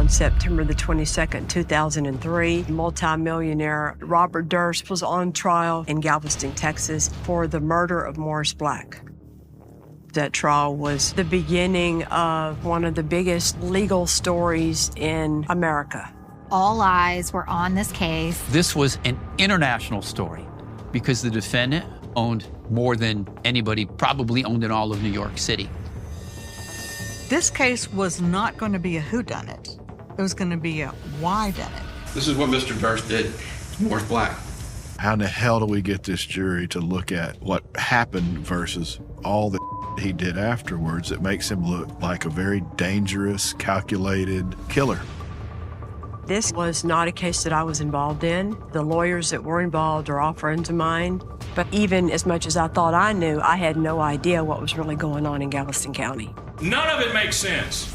on September the 22nd, 2003. Multimillionaire Robert Durst was on trial in Galveston, Texas for the murder of Morris Black. That trial was the beginning of one of the biggest legal stories in America. All eyes were on this case. This was an international story because the defendant owned more than anybody probably owned in all of New York City. This case was not going to be a whodunit. It was going to be a whydunit. This is what Mr. Durst did to Morris Black. How in the hell do we get this jury to look at what happened versus all the he did afterwards that makes him look like a very dangerous, calculated killer? This was not a case that I was involved in. The lawyers that were involved are all friends of mine. But even as much as I thought I knew, I had no idea what was really going on in Galveston County. None of it makes sense.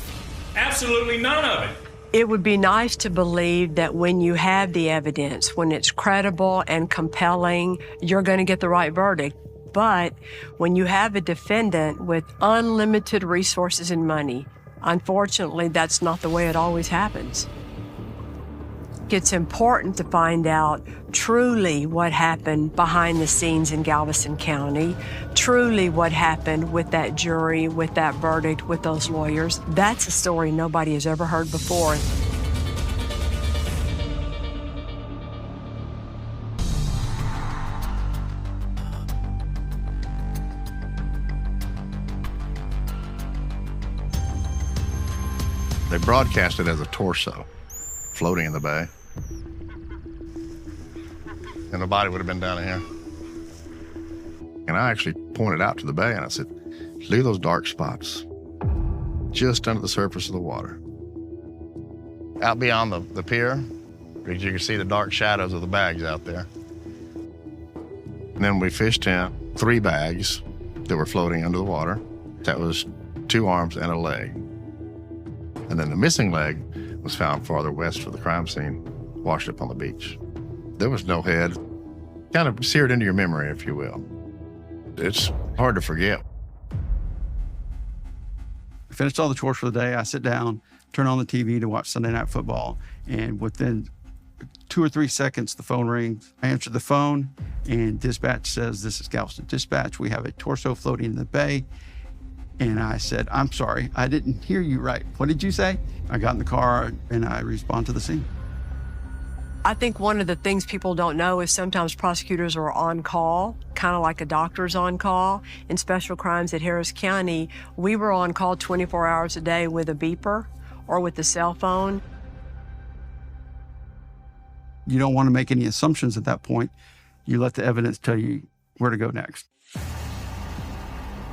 Absolutely none of it. It would be nice to believe that when you have the evidence, when it's credible and compelling, you're going to get the right verdict. But when you have a defendant with unlimited resources and money, unfortunately, that's not the way it always happens. It's important to find out truly what happened behind the scenes in Galveston County, truly what happened with that jury, with that verdict, with those lawyers. That's a story nobody has ever heard before. They broadcast it as a torso floating in the bay. And the body would have been down here. And I actually pointed out to the bay and I said, look at those dark spots just under the surface of the water. Out beyond the pier, because you can see the dark shadows of the bags out there. And then we fished in 3 bags that were floating under the water. That was 2 arms and a leg. And then the missing leg was found farther west of the crime scene, washed up on the beach. There was no head. Kind of seared into your memory, if you will. It's hard to forget. I finished all the chores for the day. I sit down, turn on the TV to watch Sunday Night Football, and within 2 or 3 seconds, the phone rings. I answer the phone, and dispatch says, "This is Galveston Dispatch. We have a torso floating in the bay." And I said, "I'm sorry, I didn't hear you right. What did you say?" I got in the car and I respond to the scene. I think one of the things people don't know is sometimes prosecutors are on call, kind of like a doctor's on call. In special crimes at Harris County, we were on call 24 hours a day with a beeper or with a cell phone. You don't want to make any assumptions at that point. You let the evidence tell you where to go next.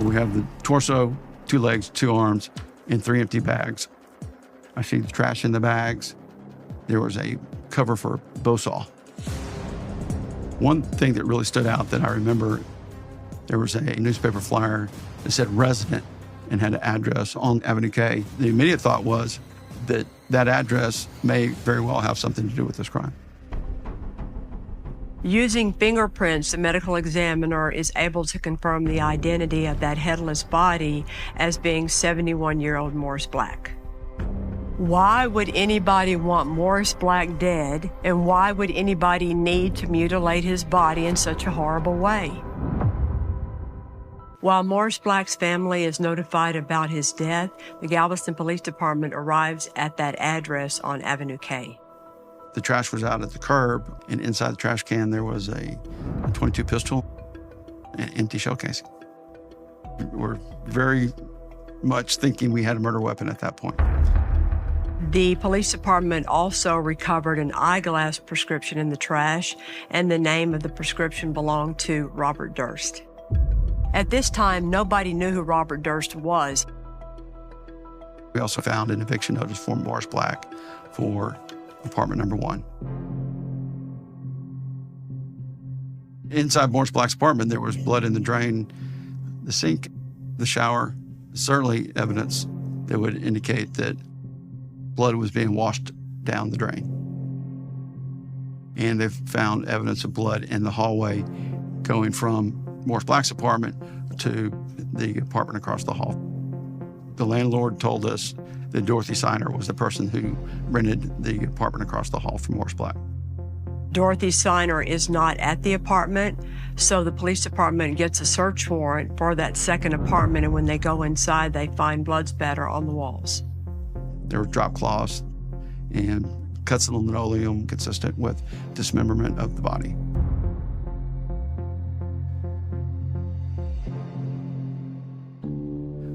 We have the torso, 2 legs, 2 arms, and 3 empty bags. I see the trash in the bags. There was a cover for a bow saw. One thing that really stood out that I remember, there was a newspaper flyer that said resident and had an address on Avenue K. The immediate thought was that that address may very well have something to do with this crime. Using fingerprints, the medical examiner is able to confirm the identity of that headless body as being 71-year-old Morris Black. Why would anybody want Morris Black dead, and why would anybody need to mutilate his body in such a horrible way? While Morris Black's family is notified about his death, the Galveston Police Department arrives at that address on Avenue K. The trash was out at the curb, and inside the trash can there was a .22 pistol and empty shell casing. We're very much thinking we had a murder weapon at that point. The police department also recovered an eyeglass prescription in the trash, and the name of the prescription belonged to Robert Durst. At this time, nobody knew who Robert Durst was. We also found an eviction notice for Morris Black for apartment number 1. Inside Morris Black's apartment, there was blood in the drain, the sink, the shower, certainly evidence that would indicate that blood was being washed down the drain. And they've found evidence of blood in the hallway going from Morris Black's apartment to the apartment across the hall. The landlord told us that Dorothy Siegler was the person who rented the apartment across the hall from Morris Black. Dorothy Siegler is not at the apartment, so the police department gets a search warrant for that second apartment, and when they go inside, they find blood spatter on the walls. There were drop cloths and cuts of linoleum consistent with dismemberment of the body.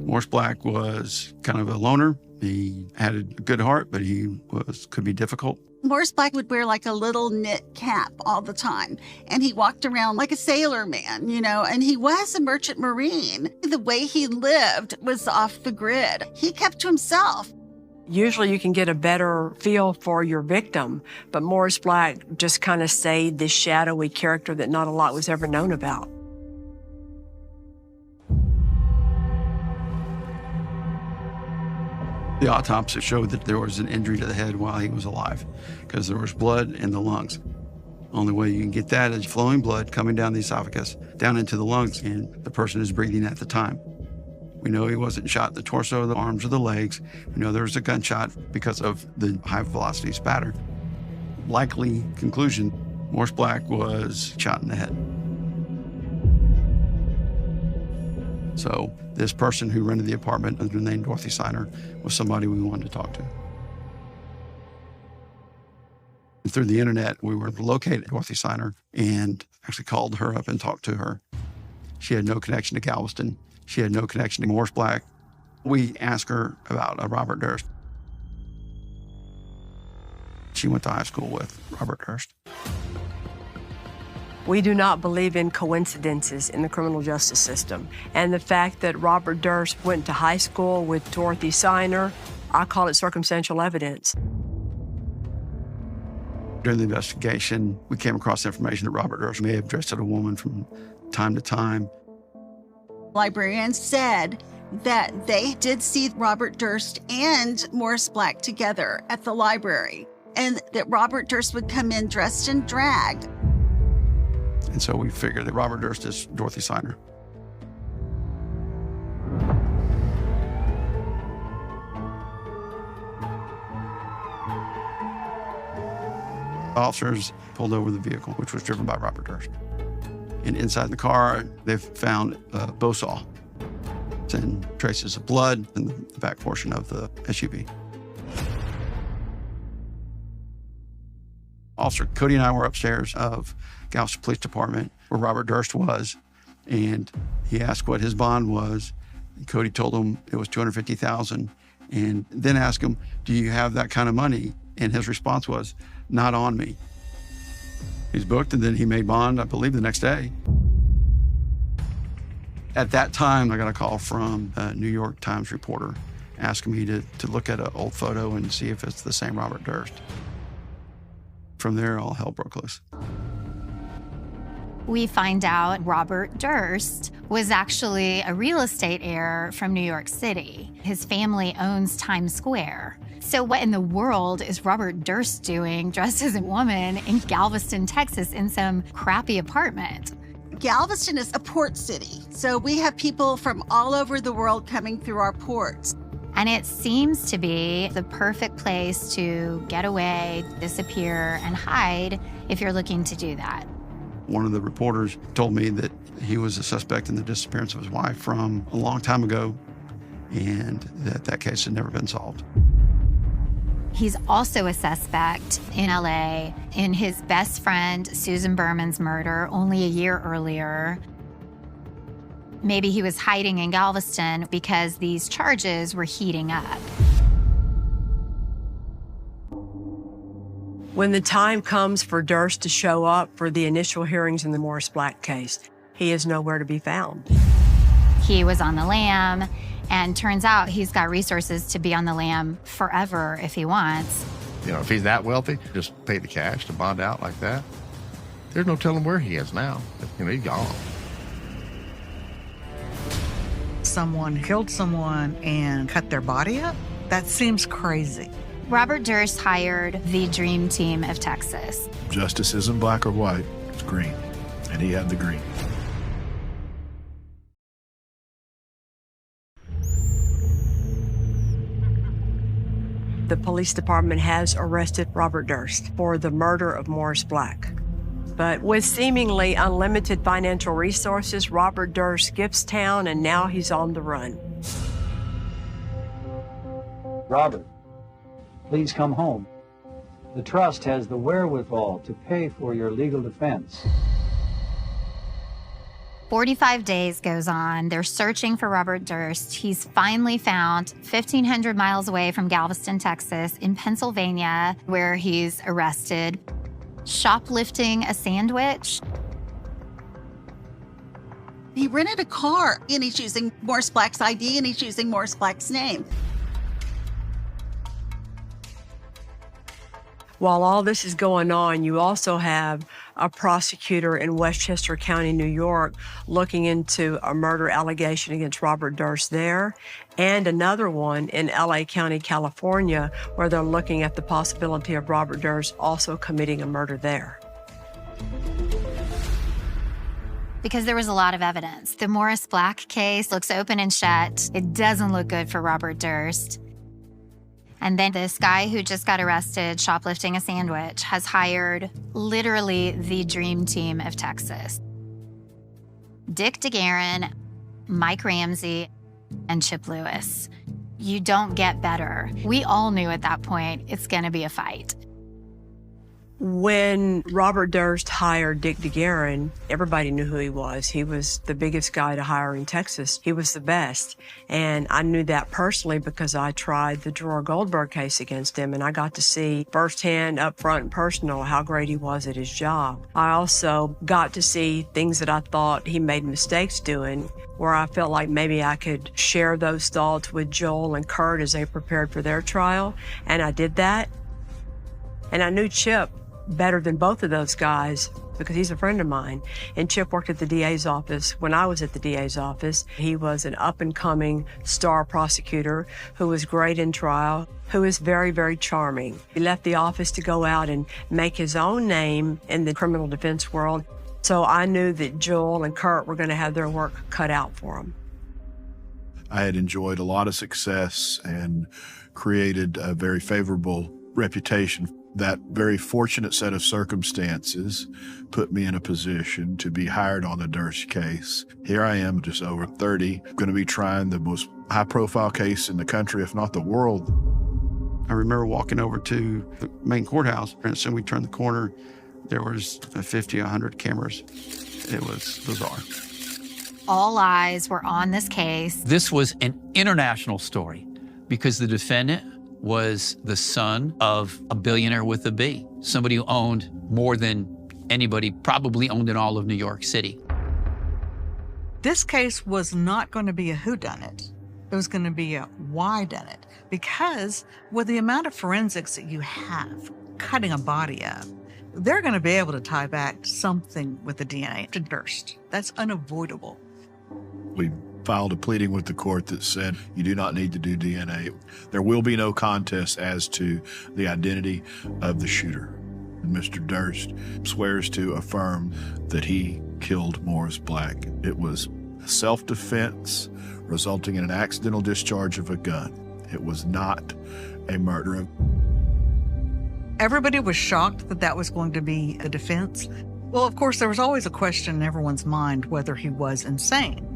Morris Black was kind of a loner. He had a good heart, but he could be difficult. Morris Black would wear like a little knit cap all the time, and he walked around like a sailor man, and he was a merchant marine. The way he lived was off the grid. He kept to himself. Usually you can get a better feel for your victim, but Morris Black just kind of stayed this shadowy character that not a lot was ever known about. The autopsy showed that there was an injury to the head while he was alive because there was blood in the lungs. Only way you can get that is flowing blood coming down the esophagus, down into the lungs, and the person is breathing at the time. We know he wasn't shot in the torso, the arms, or the legs. We know there was a gunshot because of the high-velocity spatter. Likely conclusion, Morris Black was shot in the head. So this person who rented the apartment under the name Dorothy Siegler was somebody we wanted to talk to. Through the internet, we were able to locate Dorothy Siegler and actually called her up and talked to her. She had no connection to Galveston. She had no connection to Morris Black. We asked her about Robert Durst. She went to high school with Robert Durst. We do not believe in coincidences in the criminal justice system. And the fact that Robert Durst went to high school with Dorothy Siegler, I call it circumstantial evidence. During the investigation, we came across information that Robert Durst may have dressed as a woman from time to time. Librarians said that they did see Robert Durst and Morris Black together at the library, and that Robert Durst would come in dressed in drag. And so we figured that Robert Durst is Dorothy Siegler. Officers pulled over the vehicle, which was driven by Robert Durst. And inside the car, they found a bow saw and traces of blood in the back portion of the SUV. Officer Cody and I were upstairs of Galveston Police Department where Robert Durst was, and he asked what his bond was. And Cody told him it was $250,000, and then asked him, "Do you have that kind of money?" And his response was, "Not on me." He's booked, and then he made bond, I believe, the next day. At that time, I got a call from a New York Times reporter asking me to look at an old photo and see if it's the same Robert Durst. From there, all hell broke loose. We find out Robert Durst was actually a real estate heir from New York City. His family owns Times Square. So what in the world is Robert Durst doing dressed as a woman in Galveston, Texas in some crappy apartment? Galveston is a port city, so we have people from all over the world coming through our ports. And it seems to be the perfect place to get away, disappear, and hide if you're looking to do that. One of the reporters told me that he was a suspect in the disappearance of his wife from a long time ago, and that case had never been solved. He's also a suspect in LA in his best friend Susan Berman's murder only a year earlier. Maybe he was hiding in Galveston because these charges were heating up. When the time comes for Durst to show up for the initial hearings in the Morris Black case, he is nowhere to be found. He was on the lam, and turns out he's got resources to be on the lam forever if he wants. If he's that wealthy, just pay the cash to bond out like that. There's no telling where he is now. He's gone. Someone killed someone and cut their body up? That seems crazy. Robert Durst hired the dream team of Texas. Justice isn't black or white, it's green. And he had the green. the police department has arrested Robert Durst for the murder of Morris Black. But with seemingly unlimited financial resources, Robert Durst skips town and now he's on the run. Robert, please come home. The trust has the wherewithal to pay for your legal defense. 45 days goes on. They're searching for Robert Durst. He's finally found 1,500 miles away from Galveston, Texas, in Pennsylvania, where he's arrested, shoplifting a sandwich. He rented a car and he's using Morris Black's ID and he's using Morris Black's name. While all this is going on, you also have a prosecutor in Westchester County, New York, looking into a murder allegation against Robert Durst there, and another one in LA County, California, where they're looking at the possibility of Robert Durst also committing a murder there. Because there was a lot of evidence. The Morris Black case looks open and shut. It doesn't look good for Robert Durst. And then this guy who just got arrested shoplifting a sandwich has hired literally the dream team of Texas. Dick DeGuerin, Mike Ramsey, and Chip Lewis. You don't get better. We all knew at that point it's going to be a fight. When Robert Durst hired Dick DeGuerin, everybody knew who he was. He was the biggest guy to hire in Texas. He was the best. And I knew that personally because I tried the Dror Goldberg case against him, and I got to see firsthand, up front and personal, how great he was at his job. I also got to see things that I thought he made mistakes doing, where I felt like maybe I could share those thoughts with Joel and Kurt as they prepared for their trial, and I did that. And I knew Chip better than both of those guys because he's a friend of mine. And Chip worked at the DA's office when I was at the DA's office. He was an up-and-coming star prosecutor who was great in trial, who was very, very charming. He left the office to go out and make his own name in the criminal defense world. So I knew that Joel and Kurt were going to have their work cut out for them. I had enjoyed a lot of success and created a very favorable reputation. That very fortunate set of circumstances put me in a position to be hired on the Durst case. Here I am, just over 30, going to be trying the most high-profile case in the country, if not the world. I remember walking over to the main courthouse, and as soon as we turned the corner, there was 50, 100 cameras. It was bizarre. All eyes were on this case. This was an international story because the defendant was the son of a billionaire with a B, somebody who owned more than anybody probably owned in all of New York City. This case was not going to be a whodunit. It was going to be a whydunit, because with the amount of forensics that you have cutting a body up, they're going to be able to tie back something with the DNA to Durst. That's unavoidable. We filed a pleading with the court that said you do not need to do DNA. There will be no contest as to the identity of the shooter. Mr. Durst swears to affirm that he killed Morris Black. It was self-defense resulting in an accidental discharge of a gun. It was not a murder. Everybody was shocked that that was going to be the defense. Well, of course, there was always a question in everyone's mind whether he was insane.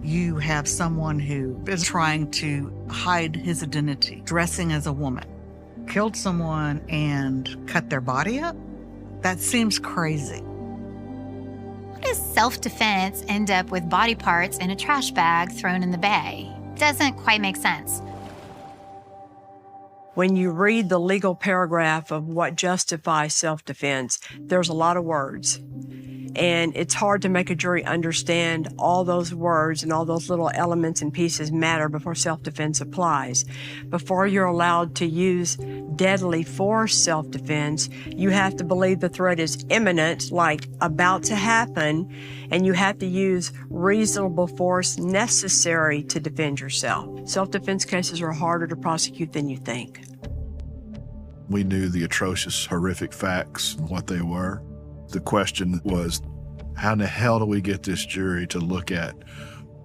You have someone who is trying to hide his identity, dressing as a woman, killed someone and cut their body up? That seems crazy. How does self-defense end up with body parts in a trash bag thrown in the bay? Doesn't quite make sense. When you read the legal paragraph of what justifies self-defense, there's a lot of words. And it's hard to make a jury understand all those words and all those little elements and pieces matter before self-defense applies. Before you're allowed to use deadly force self-defense, you have to believe the threat is imminent, like about to happen, and you have to use reasonable force necessary to defend yourself. Self-defense cases are harder to prosecute than you think. We knew the atrocious, horrific facts and what they were. The question was, how in the hell do we get this jury to look at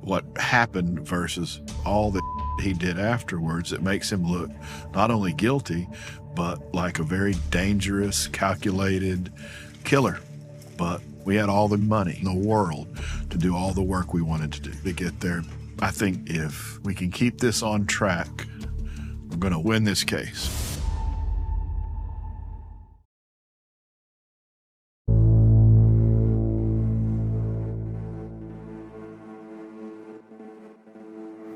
what happened versus all the he did afterwards that makes him look not only guilty, but like a very dangerous, calculated killer. But we had all the money in the world to do all the work we wanted to do to get there. I think if we can keep this on track, we're going to win this case.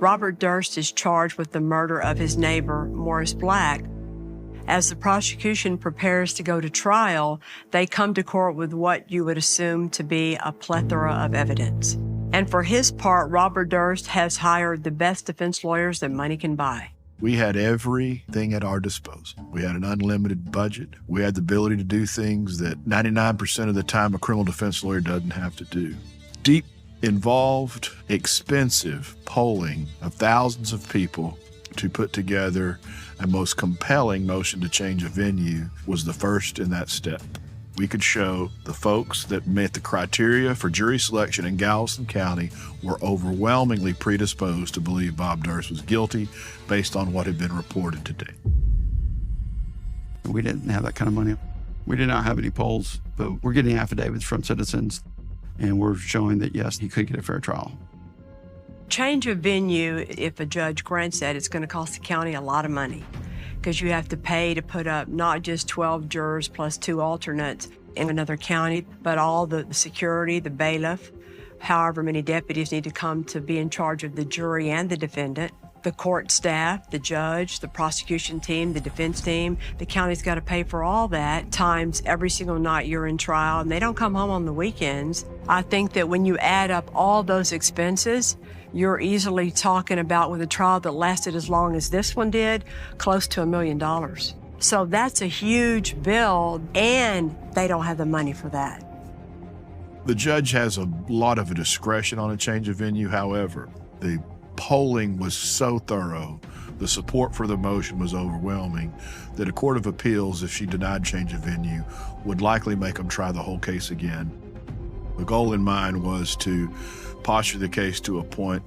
Robert Durst is charged with the murder of his neighbor, Morris Black. As the prosecution prepares to go to trial, they come to court with what you would assume to be a plethora of evidence. And for his part, Robert Durst has hired the best defense lawyers that money can buy. We had everything at our disposal. We had an unlimited budget. We had the ability to do things that 99% of the time a criminal defense lawyer doesn't have to do. Deep, involved, expensive polling of thousands of people to put together a most compelling motion to change a venue was the first in that step. We could show the folks that met the criteria for jury selection in Galveston County were overwhelmingly predisposed to believe Bob Durst was guilty based on what had been reported today. We didn't have that kind of money. We did not have any polls, but we're getting affidavits from citizens, and we're showing that, yes, he could get a fair trial. Change of venue, if a judge grants that, it's going to cost the county a lot of money because you have to pay to put up not just 12 jurors plus 2 alternates in another county, but all the security, the bailiff, however many deputies need to come to be in charge of the jury and the defendant, the court staff, the judge, the prosecution team, the defense team. The county's got to pay for all that times every single night you're in trial, and they don't come home on the weekends. I think that when you add up all those expenses, you're easily talking about, with a trial that lasted as long as this one did, close to $1 million. So that's a huge bill, and they don't have the money for that. The judge has a lot of discretion on a change of venue. However, the polling was so thorough, the support for the motion was overwhelming, that a court of appeals, if she denied change of venue, would likely make them try the whole case again. The goal in mind was to posture the case to a point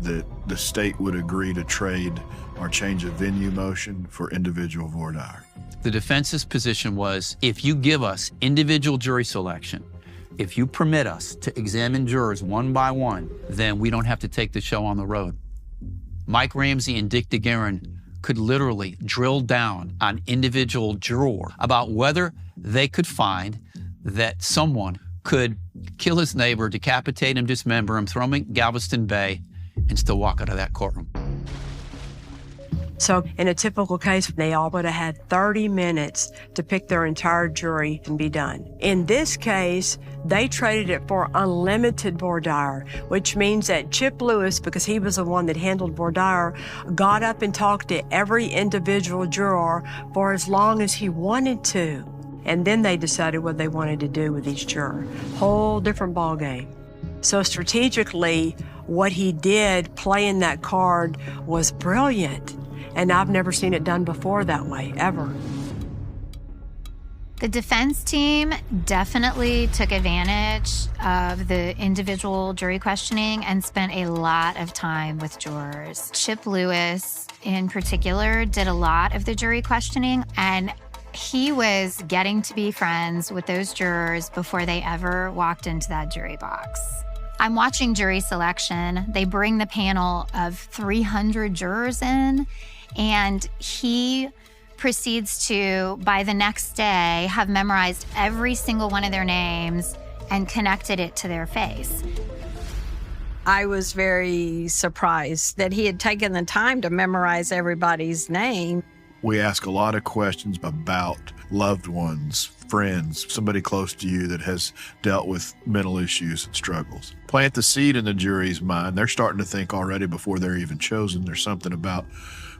that the state would agree to trade our change of venue motion for individual voir dire. The defense's position was, if you give us individual jury selection, if you permit us to examine jurors one by one, then we don't have to take the show on the road. Mike Ramsey and Dick DeGuerin could literally drill down on individual juror about whether they could find that someone could kill his neighbor, decapitate him, dismember him, throw him in Galveston Bay, and still walk out of that courtroom. So in a typical case, they all would have had 30 minutes to pick their entire jury and be done. In this case, they traded it for unlimited voir dire, which means that Chip Lewis, because he was the one that handled voir dire, got up and talked to every individual juror for as long as he wanted to. And then they decided what they wanted to do with each juror. Whole different ballgame. So strategically, what he did playing that card was brilliant. And I've never seen it done before that way, ever. The defense team definitely took advantage of the individual jury questioning and spent a lot of time with jurors. Chip Lewis, in particular, did a lot of the jury questioning, and he was getting to be friends with those jurors before they ever walked into that jury box. I'm watching jury selection. They bring the panel of 300 jurors in, and he proceeds to, by the next day, have memorized every single one of their names and connected it to their face. I was very surprised that he had taken the time to memorize everybody's name. We ask a lot of questions about loved ones, friends, somebody close to you that has dealt with mental issues and struggles. Plant the seed in the jury's mind. They're starting to think already before they're even chosen. There's something about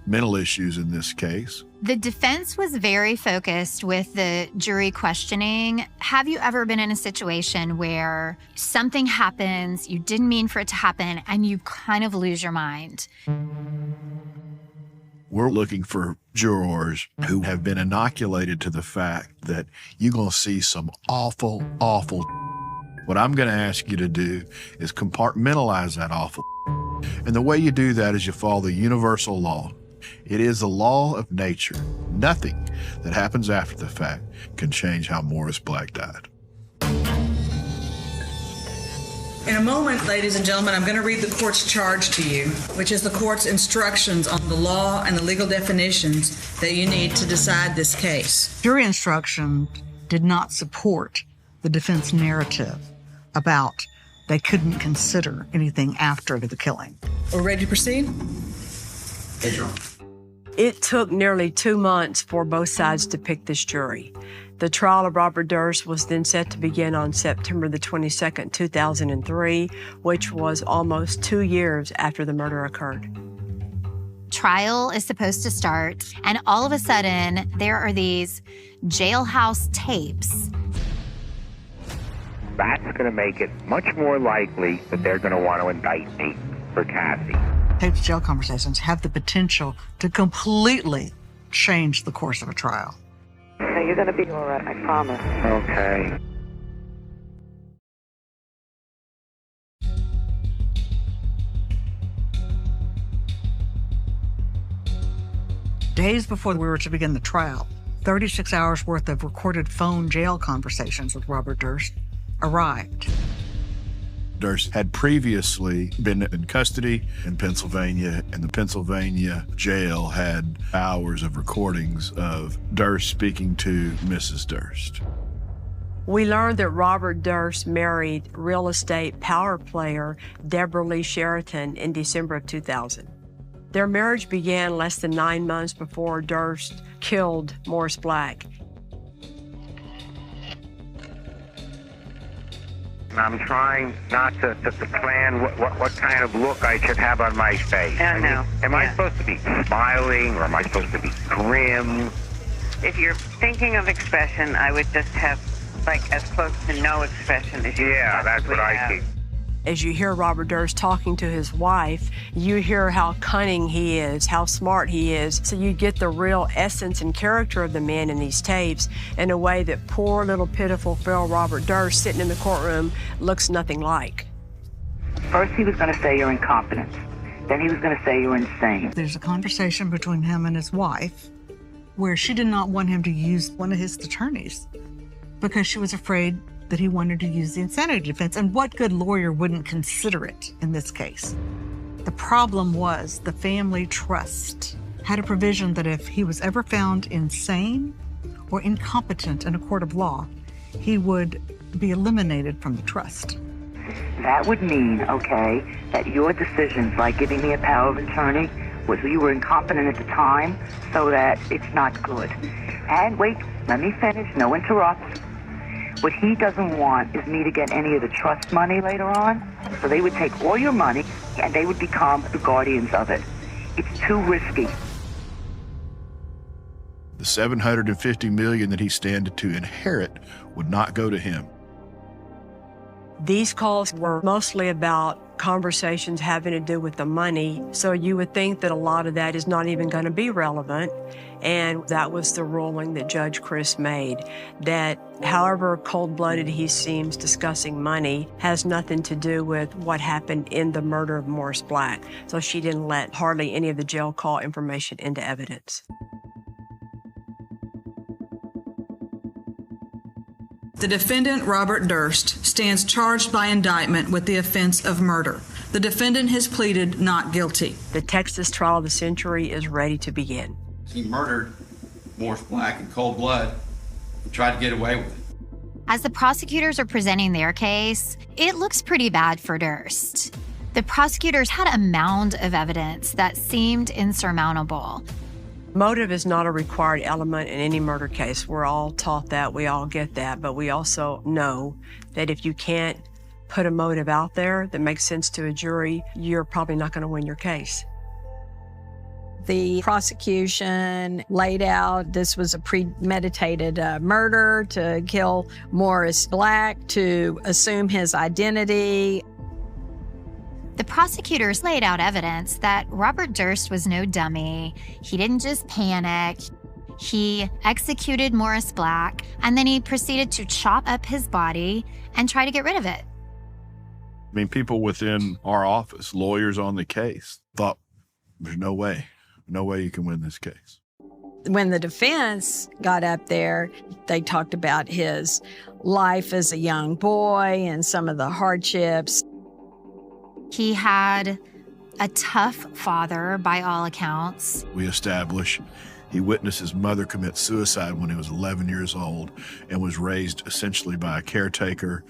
mental issues in this case. The defense was very focused with the jury questioning. Have you ever been in a situation where something happens, you didn't mean for it to happen, and you kind of lose your mind? We're looking for jurors who have been inoculated to the fact that you're going to see some awful. What I'm going to ask you to do is compartmentalize that awful And the way you do that is you follow the universal law. It is the law of nature. Nothing that happens after the fact can change how Morris Black died. In a moment, ladies and gentlemen, I'm going to read the court's charge to you, which is the court's instructions on the law and the legal definitions that you need to decide this case. Jury instruction did not support the defense narrative about they couldn't consider anything after the killing. We're ready to proceed? Yes, Your Honor. It took nearly 2 months for both sides to pick this jury. The trial of Robert Durst was then set to begin on September the 22nd, 2003, which was almost 2 years after the murder occurred. Trial is supposed to start, and all of a sudden, there are these jailhouse tapes. That's going to make it much more likely that they're going to want to indict me for Kathy. Taped jail conversations have the potential to completely change the course of a trial. No, you're going to be all right, I promise. Okay. Days before we were to begin the trial, 36 hours worth of recorded phone jail conversations with Robert Durst arrived. Durst had previously been in custody in Pennsylvania, and the Pennsylvania jail had hours of recordings of Durst speaking to Mrs. Durst. We learned that Robert Durst married real estate power player Deborah Lee Sheraton in December of 2000. Their marriage began less than 9 months before Durst killed Morris Black. I'm trying not to plan what kind of look I should have on my face. I know. Am I supposed to be smiling, or am I supposed to be grim? If you're thinking of expression, I would just have, like, as close to no expression as you Yeah, that's what I see. As you hear Robert Durst talking to his wife, you hear how cunning he is, how smart he is. So you get the real essence and character of the man in these tapes in a way that poor little pitiful frail Robert Durst sitting in the courtroom looks nothing like. First he was going to say you're incompetent. Then he was going to say you're insane. There's a conversation between him and his wife where she did not want him to use one of his attorneys because she was afraid that he wanted to use the insanity defense. And what good lawyer wouldn't consider it in this case? The problem was the family trust had a provision that if he was ever found insane or incompetent in a court of law, he would be eliminated from the trust. That would mean, okay, that your decisions, like giving me a power of attorney, was you were incompetent at the time, so that it's not good. And wait, let me finish, no interrupt. What he doesn't want is me to get any of the trust money later on. So they would take all your money and they would become the guardians of it. It's too risky. The $750 million that he standed to inherit would not go to him. These calls were mostly about conversations having to do with the money, so you would think that a lot of that is not even going to be relevant. And that was the ruling that Judge Chris made, that however cold-blooded he seems discussing money has nothing to do with what happened in the murder of Morris Black. So she didn't let hardly any of the jail call information into evidence. The defendant, Robert Durst, stands charged by indictment with the offense of murder. The defendant has pleaded not guilty. The Texas trial of the century is ready to begin. He murdered Morris Black in cold blood and tried to get away with it. As the prosecutors are presenting their case, it looks pretty bad for Durst. The prosecutors had a mound of evidence that seemed insurmountable. Motive is not a required element in any murder case. We're all taught that, we all get that, but we also know that if you can't put a motive out there that makes sense to a jury, you're probably not going to win your case. The prosecution laid out this was a premeditated murder to kill Morris Black, to assume his identity. The prosecutors laid out evidence that Robert Durst was no dummy. He didn't just panic. He executed Morris Black, and then he proceeded to chop up his body and try to get rid of it. I mean, people within our office, lawyers on the case, thought there's no way you can win this case. When the defense got up there, they talked about his life as a young boy and some of the hardships. He had a tough father by all accounts. We establish he witnessed his mother commit suicide when he was 11 years old and was raised essentially by a caretaker.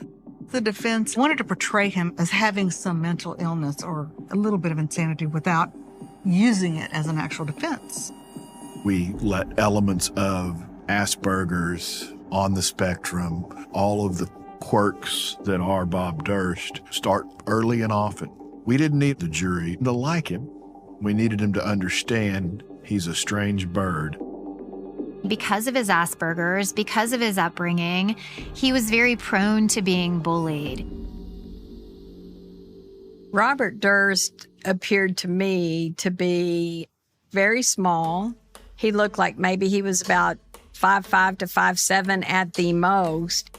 The defense wanted to portray him as having some mental illness or a little bit of insanity without using it as an actual defense. We let elements of Asperger's, on the spectrum, all of the quirks that are Bob Durst start early and often. We didn't need the jury to like him. We needed him to understand he's a strange bird. Because of his Asperger's, because of his upbringing, he was very prone to being bullied. Robert Durst appeared to me to be very small. He looked like maybe he was about 5'5" to 5'7" at the most.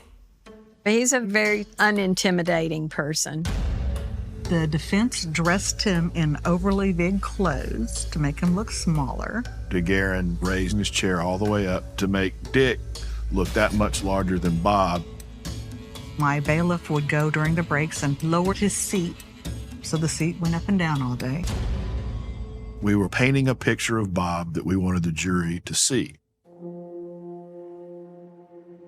He's a very unintimidating person. The defense dressed him in overly big clothes to make him look smaller. DeGuerin raised his chair all the way up to make Dick look that much larger than Bob. My bailiff would go during the breaks and lower his seat, so the seat went up and down all day. We were painting a picture of Bob that we wanted the jury to see.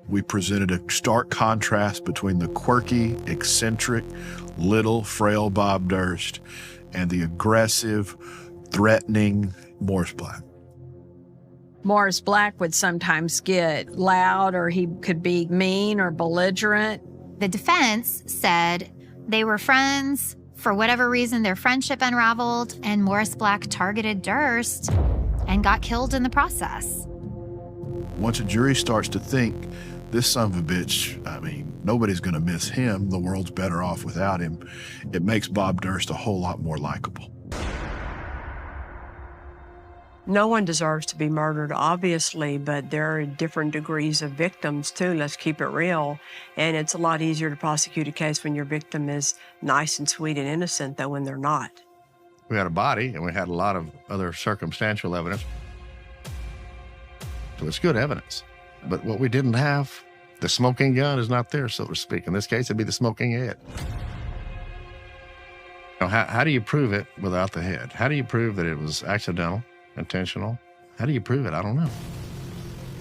We presented a stark contrast between the quirky, eccentric, little, frail Bob Durst and the aggressive, threatening Morris Black. Morris Black would sometimes get loud, or he could be mean or belligerent. The defense said they were friends. For whatever reason, their friendship unraveled, and Morris Black targeted Durst and got killed in the process. Once a jury starts to think, this son of a bitch, I mean, nobody's going to miss him. The world's better off without him. It makes Bob Durst a whole lot more likable. No one deserves to be murdered, obviously, but there are different degrees of victims, too. Let's keep it real. And it's a lot easier to prosecute a case when your victim is nice and sweet and innocent than when they're not. We had a body, and we had a lot of other circumstantial evidence. So it's good evidence. But what we didn't have, the smoking gun is not there, so to speak. In this case, it'd be the smoking head. Now, how do you prove it without the head? How do you prove that it was accidental? Intentional? How do you prove it? I don't know.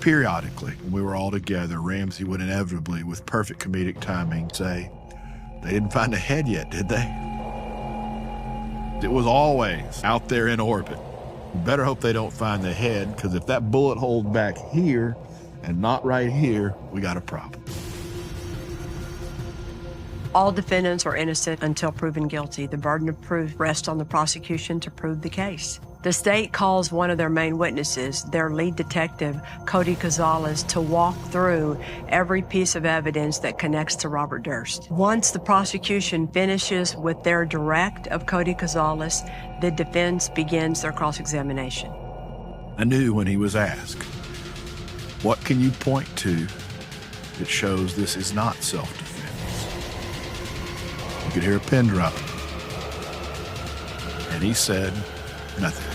Periodically, when we were all together, Ramsey would inevitably, with perfect comedic timing, say, "They didn't find a head yet, did they?" It was always out there in orbit. You better hope they don't find the head, because if that bullet hole's back here and not right here, we got a problem. All defendants are innocent until proven guilty. The burden of proof rests on the prosecution to prove the case. The state calls one of their main witnesses, their lead detective, Cody Gonzalez, to walk through every piece of evidence that connects to Robert Durst. Once the prosecution finishes with their direct of Cody Gonzalez, the defense begins their cross-examination. I knew when he was asked, "What can you point to that shows this is not self-defense?" You could hear a pin drop. And he said, "Nothing."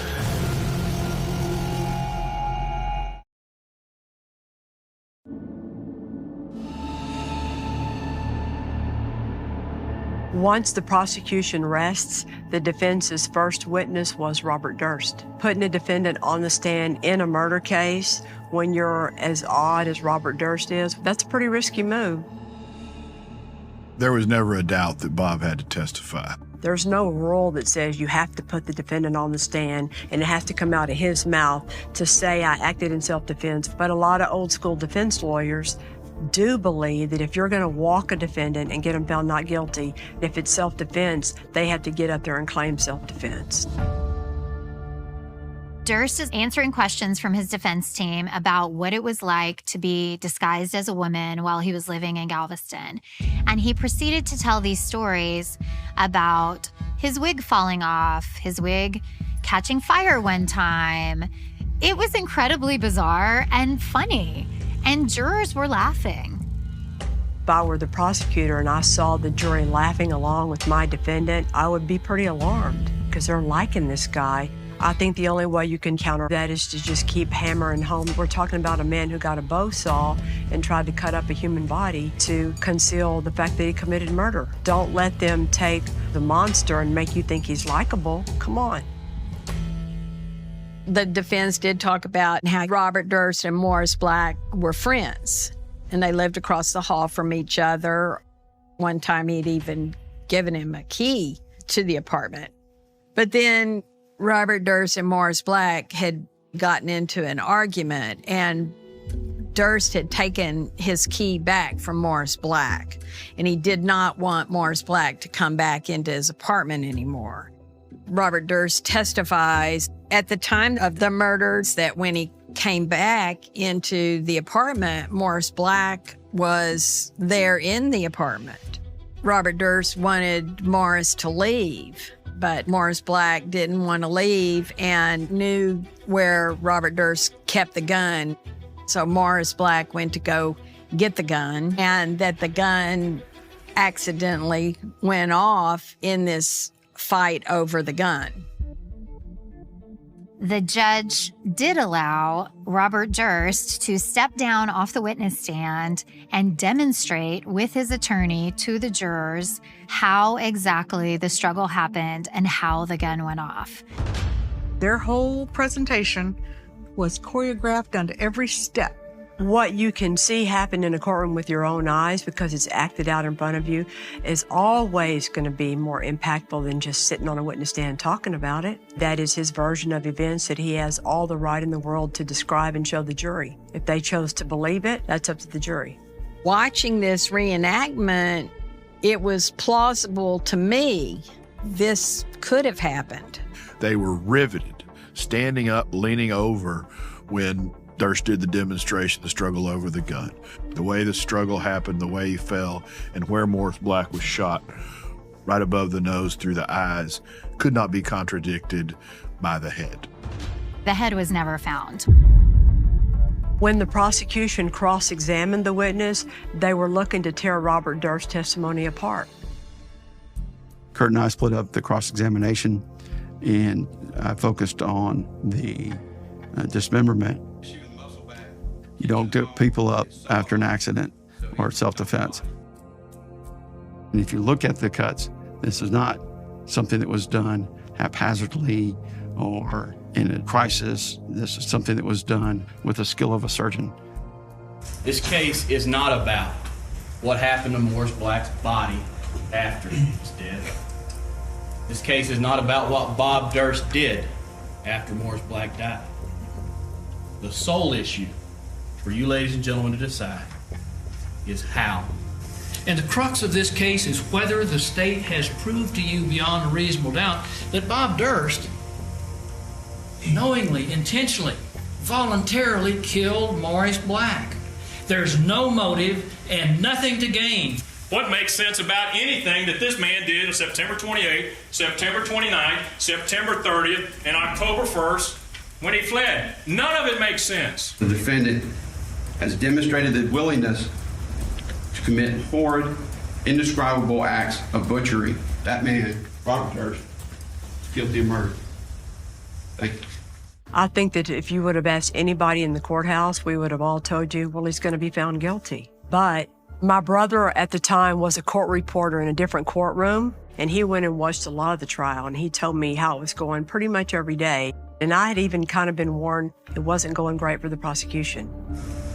Once the prosecution rests, the defense's first witness was Robert Durst. Putting a defendant on the stand in a murder case when you're as odd as Robert Durst is, that's a pretty risky move. There was never a doubt that Bob had to testify. There's no rule that says you have to put the defendant on the stand and it has to come out of his mouth to say I acted in self-defense. But a lot of old school defense lawyers do believe that if you're going to walk a defendant and get them found not guilty, if it's self-defense, they have to get up there and claim self-defense. Durst is answering questions from his defense team about what it was like to be disguised as a woman while he was living in Galveston. And he proceeded to tell these stories about his wig falling off, his wig catching fire one time. It was incredibly bizarre and funny, and jurors were laughing. If I were the prosecutor and I saw the jury laughing along with my defendant, I would be pretty alarmed because they're liking this guy. I think the only way you can counter that is to just keep hammering home. We're talking about a man who got a bow saw and tried to cut up a human body to conceal the fact that he committed murder. Don't let them take the monster and make you think he's likable. Come on. The defense did talk about how Robert Durst and Morris Black were friends, and they lived across the hall from each other. One time he'd even given him a key to the apartment. But then Robert Durst and Morris Black had gotten into an argument, and Durst had taken his key back from Morris Black, and he did not want Morris Black to come back into his apartment anymore. Robert Durst testifies at the time of the murders that when he came back into the apartment, Morris Black was there in the apartment. Robert Durst wanted Morris to leave, but Morris Black didn't want to leave and knew where Robert Durst kept the gun. So Morris Black went to go get the gun, and that the gun accidentally went off in this fight over the gun. The judge did allow Robert Durst to step down off the witness stand and demonstrate with his attorney to the jurors how exactly the struggle happened and how the gun went off. Their whole presentation was choreographed down to every step. What you can see happen in a courtroom with your own eyes because it's acted out in front of you is always going to be more impactful than just sitting on a witness stand talking about it. That is his version of events that he has all the right in the world to describe and show the jury. If they chose to believe it, that's up to the jury. Watching this reenactment, it was plausible to me this could have happened. They were riveted, standing up, leaning over when Durst did the demonstration, the struggle over the gun. The way the struggle happened, the way he fell, and where Morris Black was shot right above the nose through the eyes could not be contradicted by the head. The head was never found. When the prosecution cross-examined the witness, they were looking to tear Robert Durst's testimony apart. Kurt and I split up the cross-examination, and I focused on the dismemberment. You don't get people up after an accident or self-defense. And if you look at the cuts, this is not something that was done haphazardly or in a crisis. This is something that was done with the skill of a surgeon. This case is not about what happened to Morris Black's body after he was dead. This case is not about what Bob Durst did after Morris Black died. The sole issue for you ladies and gentlemen to decide is how. And the crux of this case is whether the state has proved to you beyond a reasonable doubt that Bob Durst knowingly, intentionally, voluntarily killed Morris Black. There's no motive and nothing to gain. What makes sense about anything that this man did on September 28th, September 29th, September 30th, and October 1st when he fled? None of it makes sense. The defendant has demonstrated the willingness to commit horrid, indescribable acts of butchery. That man, Robert Durst, is guilty of murder. Thank you. I think that if you would have asked anybody in the courthouse, we would have all told you, well, he's going to be found guilty. But my brother at the time was a court reporter in a different courtroom, and he went and watched a lot of the trial, and he told me how it was going pretty much every day. And I had even kind of been warned it wasn't going great for the prosecution.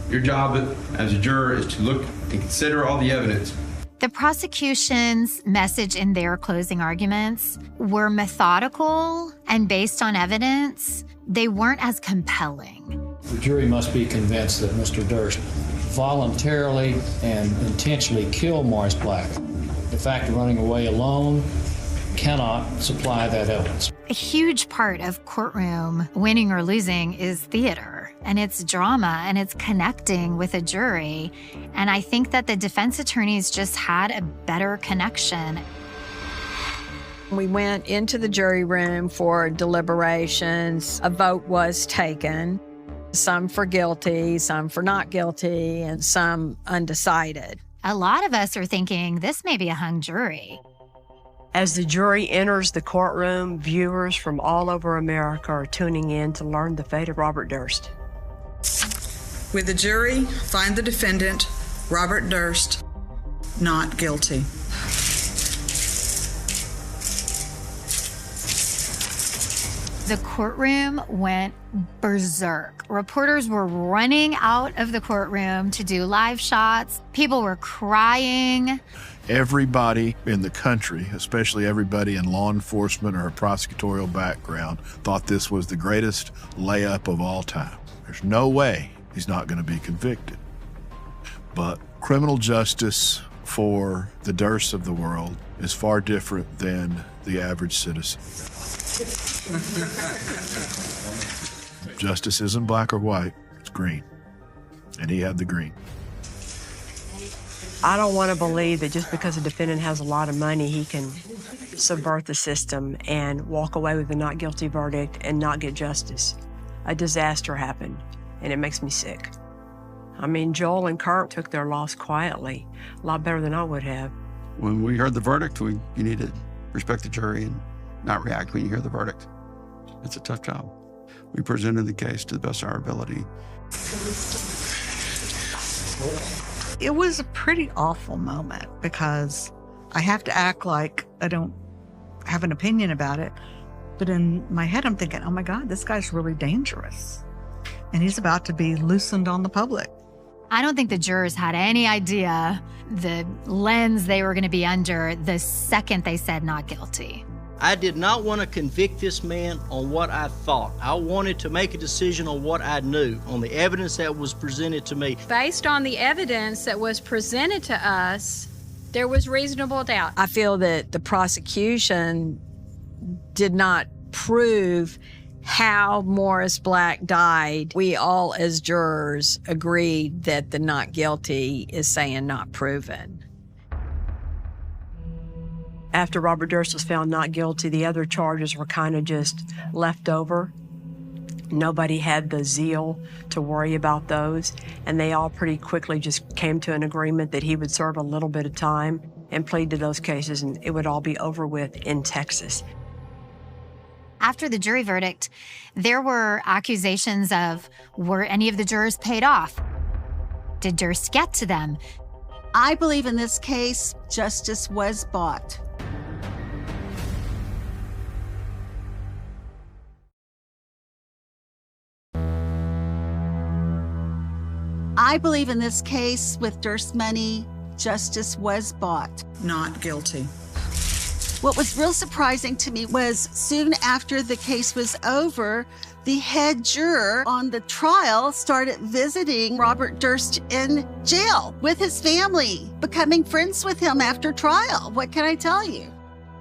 Your job as a juror is to look and consider all the evidence. The prosecution's message in their closing arguments were methodical and based on evidence. They weren't as compelling. The jury must be convinced that Mr. Durst voluntarily and intentionally killed Morris Black. The fact of running away alone cannot supply that evidence. A huge part of courtroom winning or losing is theater, and it's drama, and it's connecting with a jury. And I think that the defense attorneys just had a better connection. We went into the jury room for deliberations. A vote was taken, some for guilty, some for not guilty, and some undecided. A lot of us are thinking this may be a hung jury. As the jury enters the courtroom, viewers from all over America are tuning in to learn the fate of Robert Durst. With the jury, find the defendant, Robert Durst, not guilty. The courtroom went berserk. Reporters were running out of the courtroom to do live shots. People were crying. Everybody in the country, especially everybody in law enforcement or a prosecutorial background, thought this was the greatest layup of all time. There's no way he's not going to be convicted. But criminal justice for the Dursts of the world is far different than the average citizen. Justice isn't black or white, it's green. And he had the green. I don't want to believe that just because a defendant has a lot of money, he can subvert the system and walk away with a not guilty verdict and not get justice. A disaster happened, and it makes me sick. I mean, Joel and Kurt took their loss quietly, a lot better than I would have. When we heard the verdict, you need to respect the jury and not react when you hear the verdict. It's a tough job. We presented the case to the best of our ability. It was a pretty awful moment because I have to act like I don't have an opinion about it. But in my head, I'm thinking, oh my God, this guy's really dangerous. And he's about to be loosened on the public. I don't think the jurors had any idea the lens they were going to be under the second they said not guilty. I did not want to convict this man on what I thought. I wanted to make a decision on what I knew, on the evidence that was presented to me. Based on the evidence that was presented to us, there was reasonable doubt. I feel that the prosecution did not prove how Morris Black died. We all, as jurors, agreed that the not guilty is saying not proven. After Robert Durst was found not guilty, the other charges were kind of just left over. Nobody had the zeal to worry about those, and they all pretty quickly just came to an agreement that he would serve a little bit of time and plead to those cases, and it would all be over with in Texas. After the jury verdict, there were accusations of, were any of the jurors paid off? Did Durst get to them? I believe in this case, justice was bought. I believe in this case, with Durst money, justice was bought. Not guilty. What was real surprising to me was soon after the case was over, the head juror on the trial started visiting Robert Durst in jail with his family, becoming friends with him after trial. What can I tell you?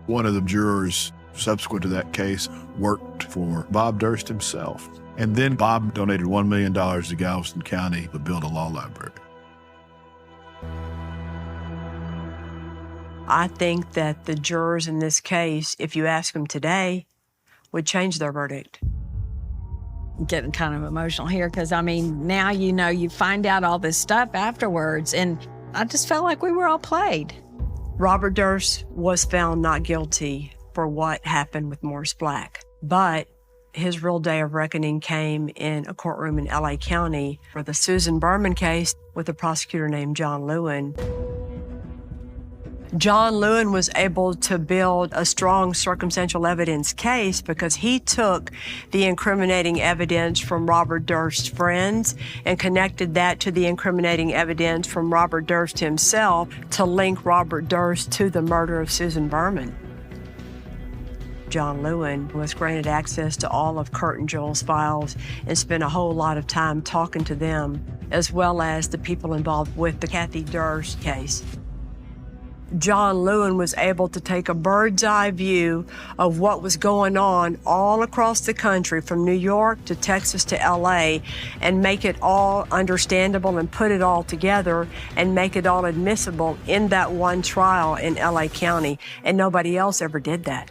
One of the jurors subsequent to that case worked for Bob Durst himself. And then Bob donated $1 million to Galveston County to build a law library. I think that the jurors in this case, if you ask them today, would change their verdict. I'm getting kind of emotional here because, I mean, now you find out all this stuff afterwards, and I just felt like we were all played. Robert Durst was found not guilty for what happened with Morris Black, but his real day of reckoning came in a courtroom in LA County for the Susan Berman case with a prosecutor named John Lewin. John Lewin was able to build a strong circumstantial evidence case because he took the incriminating evidence from Robert Durst's friends and connected that to the incriminating evidence from Robert Durst himself to link Robert Durst to the murder of Susan Berman. John Lewin was granted access to all of Kurt and Joel's files and spent a whole lot of time talking to them, as well as the people involved with the Kathy Durst case. John Lewin was able to take a bird's eye view of what was going on all across the country, from New York to Texas to LA, and make it all understandable and put it all together and make it all admissible in that one trial in LA County. And nobody else ever did that.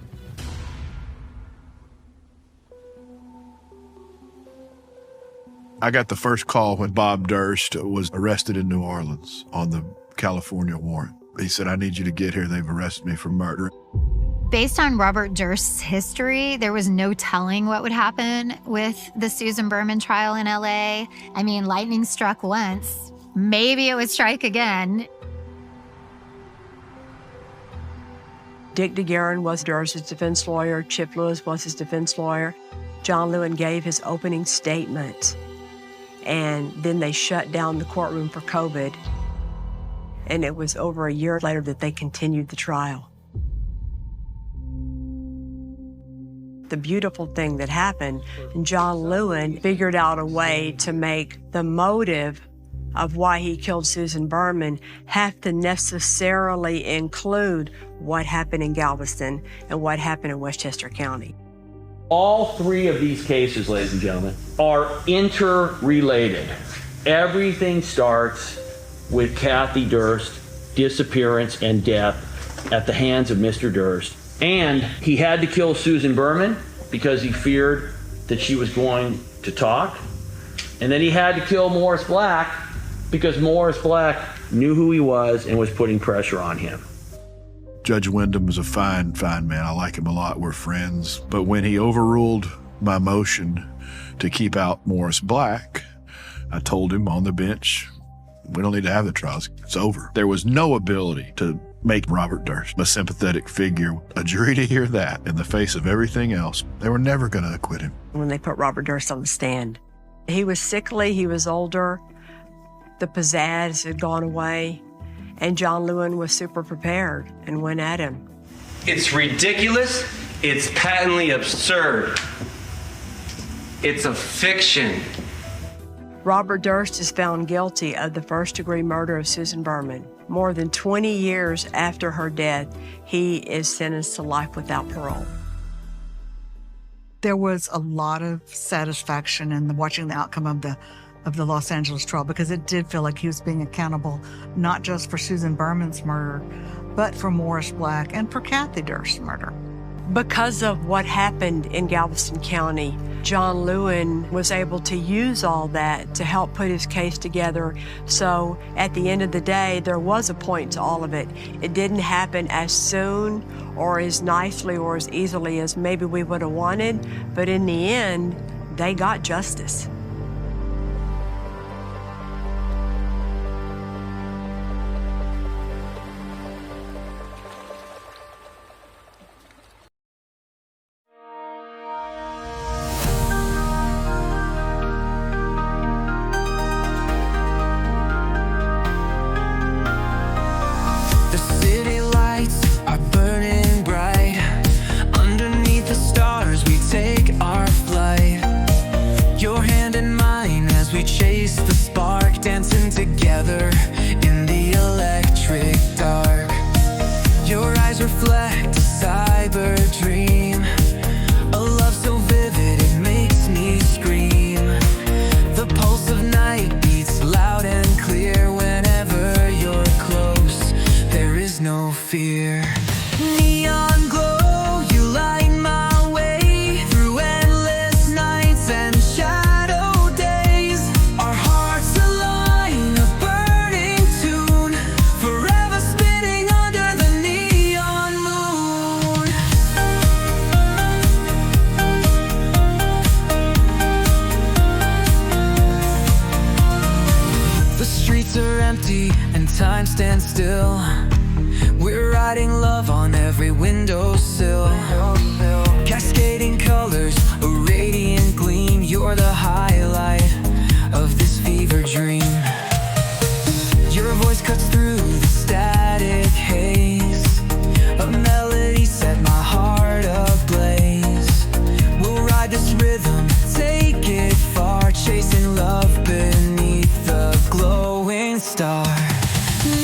I got the first call when Bob Durst was arrested in New Orleans on the California warrant. He said, I need you to get here. They've arrested me for murder. Based on Robert Durst's history, there was no telling what would happen with the Susan Berman trial in LA. I mean, lightning struck once. Maybe it would strike again. Dick DeGuerin was Durst's defense lawyer. Chip Lewis was his defense lawyer. John Lewin gave his opening statement, and then they shut down the courtroom for COVID. And it was over a year later that they continued the trial. The beautiful thing that happened, John Lewin figured out a way to make the motive of why he killed Susan Berman have to necessarily include what happened in Galveston and what happened in Westchester County. All three of these cases, ladies and gentlemen, are interrelated. Everything starts with Kathy Durst's disappearance and death at the hands of Mr. Durst. And he had to kill Susan Berman because he feared that she was going to talk. And then he had to kill Morris Black because Morris Black knew who he was and was putting pressure on him. Judge Wyndham was a fine man. I like him a lot. We're friends. But when he overruled my motion to keep out Morris Black, I told him on the bench, we don't need to have the trials. It's over. There was no ability to make Robert Durst a sympathetic figure. A jury to hear that in the face of everything else, they were never going to acquit him. When they put Robert Durst on the stand, he was sickly, he was older, the pizzazz had gone away, and John Lewin was super prepared and went at him. It's ridiculous. It's patently absurd. It's a fiction. Robert Durst is found guilty of the first-degree murder of Susan Berman. More than 20 years after her death, he is sentenced to life without parole. There was a lot of satisfaction in watching the outcome of the Los Angeles trial, because it did feel like he was being accountable not just for Susan Berman's murder, but for Morris Black and for Kathy Durst's murder. Because of what happened in Galveston County, John Lewin was able to use all that to help put his case together. So at the end of the day, there was a point to all of it. It didn't happen as soon or as nicely or as easily as maybe we would have wanted, but in the end, they got justice.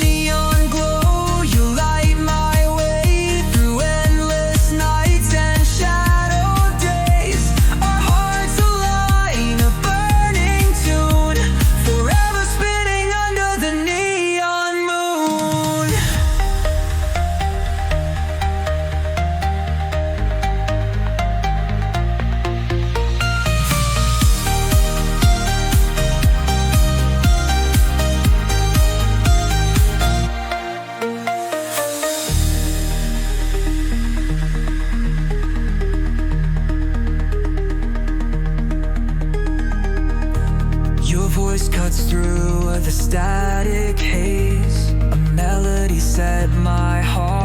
Neon glow, you light my way through endless nights static haze. A melody set my heart